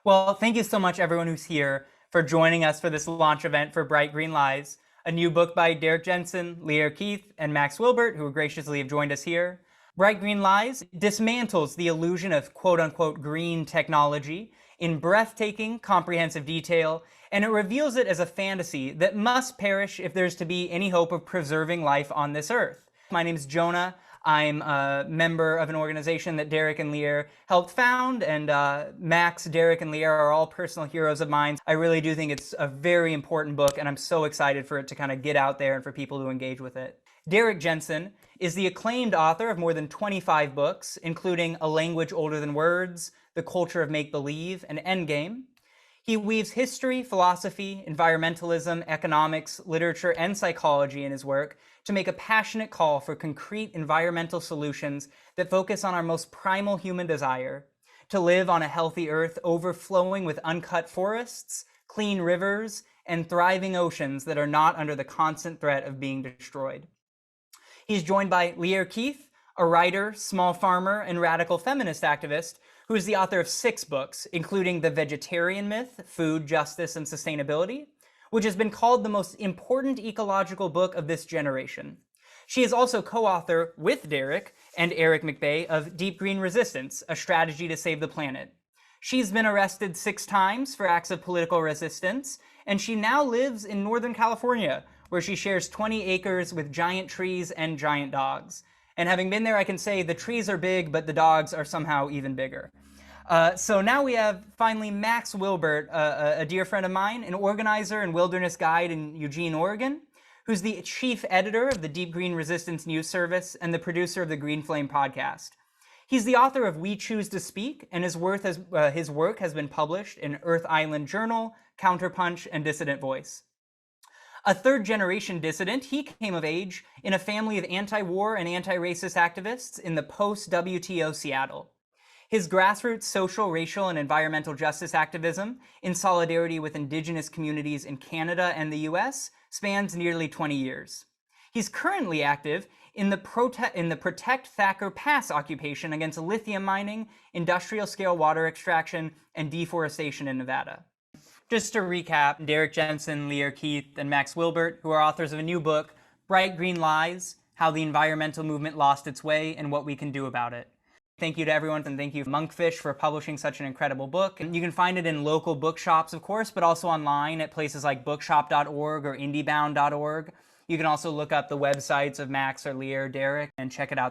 Well, thank you so much, everyone who's here, for joining us for this launch event for Bright Green Lies, a new book by Derrick Jensen, Leer Keith, and Max Wilbert, who graciously have joined us here. Bright Green Lies dismantles the illusion of quote-unquote green technology in breathtaking, comprehensive detail, and it reveals it as a fantasy that must perish if there's to be any hope of preserving life on this earth. My name is Jonah. I'm a member of an organization that Derrick and Lierre helped found, and Max, Derrick, and Lierre are all personal heroes of mine. I really do think it's a very important book, and I'm so excited for it to kind of get out there and for people to engage with it. Derrick Jensen is the acclaimed author of more than 25 books, including A Language Older Than Words, The Culture of Make-Believe, and Endgame. He weaves history, philosophy, environmentalism, economics, literature, and psychology in his work to make a passionate call for concrete environmental solutions that focus on our most primal human desire, to live on a healthy earth overflowing with uncut forests, clean rivers, and thriving oceans that are not under the constant threat of being destroyed. He's joined by Leer Keith, a writer, small farmer, and radical feminist activist, who is the author of 6 books, including The Vegetarian Myth, Food, Justice, and Sustainability, which has been called the most important ecological book of this generation. She is also co-author with Derrick and Eric McBay of Deep Green Resistance, A Strategy to Save the Planet. She's been arrested 6 times for acts of political resistance, and she now lives in Northern California, where she shares 20 acres with giant trees and giant dogs. And having been there, I can say the trees are big, but the dogs are somehow even bigger. So now we have finally Max Wilbert, a dear friend of mine, an organizer and wilderness guide in Eugene, Oregon, who's the chief editor of the Deep Green Resistance News Service and the producer of the Green Flame podcast. He's the author of We Choose to Speak, and his work has been published in Earth Island Journal, Counterpunch, and Dissident Voice. A third-generation dissident, he came of age in a family of anti-war and anti-racist activists in the post-WTO Seattle. His grassroots social, racial, and environmental justice activism in solidarity with Indigenous communities in Canada and the US spans nearly 20 years. He's currently active in the Protect Thacker Pass occupation against lithium mining, industrial-scale water extraction, and deforestation in Nevada. Just to recap, Derrick Jensen, Leer Keith, and Max Wilbert, who are authors of a new book, Bright Green Lies, How the Environmental Movement Lost Its Way and What We Can Do About It. Thank you to everyone, and thank you Monkfish for publishing such an incredible book. And you can find it in local bookshops, of course, but also online at places like bookshop.org or indiebound.org. You can also look up the websites of Max or Leer, Derrick, and check it out